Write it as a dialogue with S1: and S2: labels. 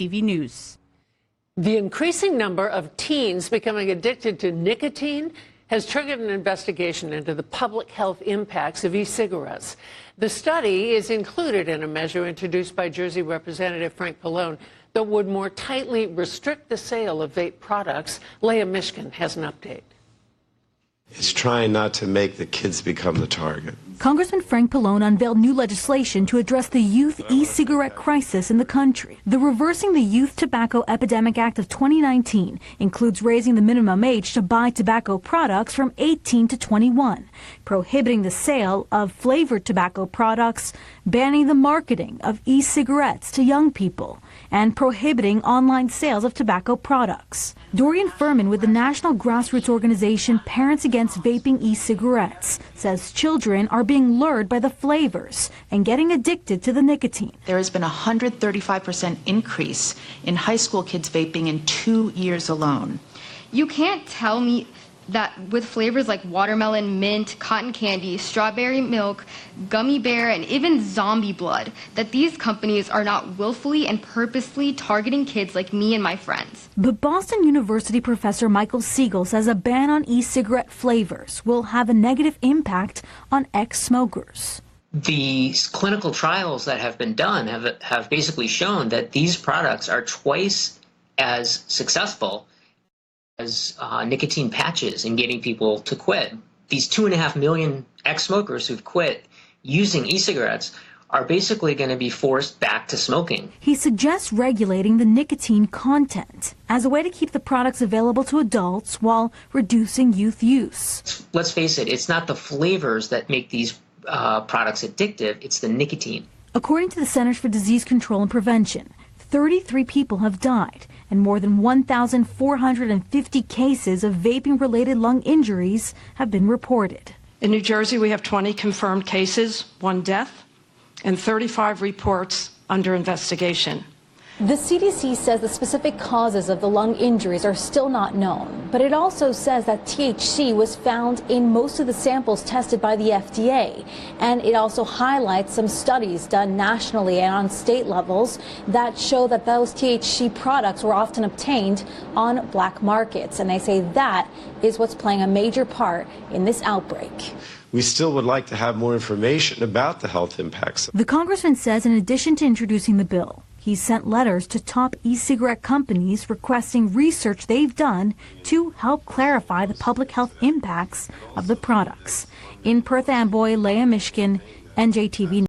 S1: NJTV News.
S2: The increasing number of teens becoming addicted to nicotine has triggered an investigation into the public health impacts of e-cigarettes. The study is included in a measure introduced by Jersey Representative Frank Pallone that would more tightly restrict the sale of vape products. Leah Mishkin has an update.
S3: It's trying not to make the kids become the target.
S4: Congressman Frank Pallone unveiled new legislation to address the youth e-cigarette crisis in the country. The Reversing the Youth Tobacco Epidemic Act of 2019 includes raising the minimum age to buy tobacco products from 18 to 21, prohibiting the sale of flavored tobacco products, banning the marketing of e-cigarettes to young people, and prohibiting online sales of tobacco products. Dorian Furman with the national grassroots organization Parents Against Vaping E-Cigarettes says children are being lured by the flavors and getting addicted to the nicotine.
S5: There has been a 135% increase in high school kids vaping in 2 years alone.
S6: You can't tell me that with flavors like watermelon, mint, cotton candy, strawberry milk, gummy bear, and even zombie blood, that these companies are not willfully and purposely targeting kids like me and my friends.
S4: But Boston University professor Michael Siegel says a ban on e-cigarette flavors will have a negative impact on ex-smokers.
S7: The clinical trials that have been done have basically shown that these products are twice as successful as nicotine patches in getting people to quit. These 2.5 million ex-smokers who've quit using e-cigarettes are basically going to be forced back to smoking.
S4: He suggests regulating the nicotine content as a way to keep the products available to adults while reducing youth use.
S7: Let's face it, it's not the flavors that make these products addictive, it's the nicotine.
S4: According to the Centers for Disease Control and Prevention, 33 people have died and more than 1,450 cases of vaping-related lung injuries have been reported.
S8: In New Jersey, we have 20 confirmed cases, 1 death, and 35 reports under investigation.
S9: The CDC says the specific causes of the lung injuries are still not known, but it also says that THC was found in most of the samples tested by the FDA, and it also highlights some studies done nationally and on state levels that show that those THC products were often obtained on black markets, and they say that is what's playing a major part in this outbreak.
S3: We still would like to have more information about the health impacts.
S4: The congressman says in addition to introducing the bill, he sent letters to top e-cigarette companies requesting research they've done to help clarify the public health impacts of the products. In Perth Amboy, Leah Mishkin, NJTV.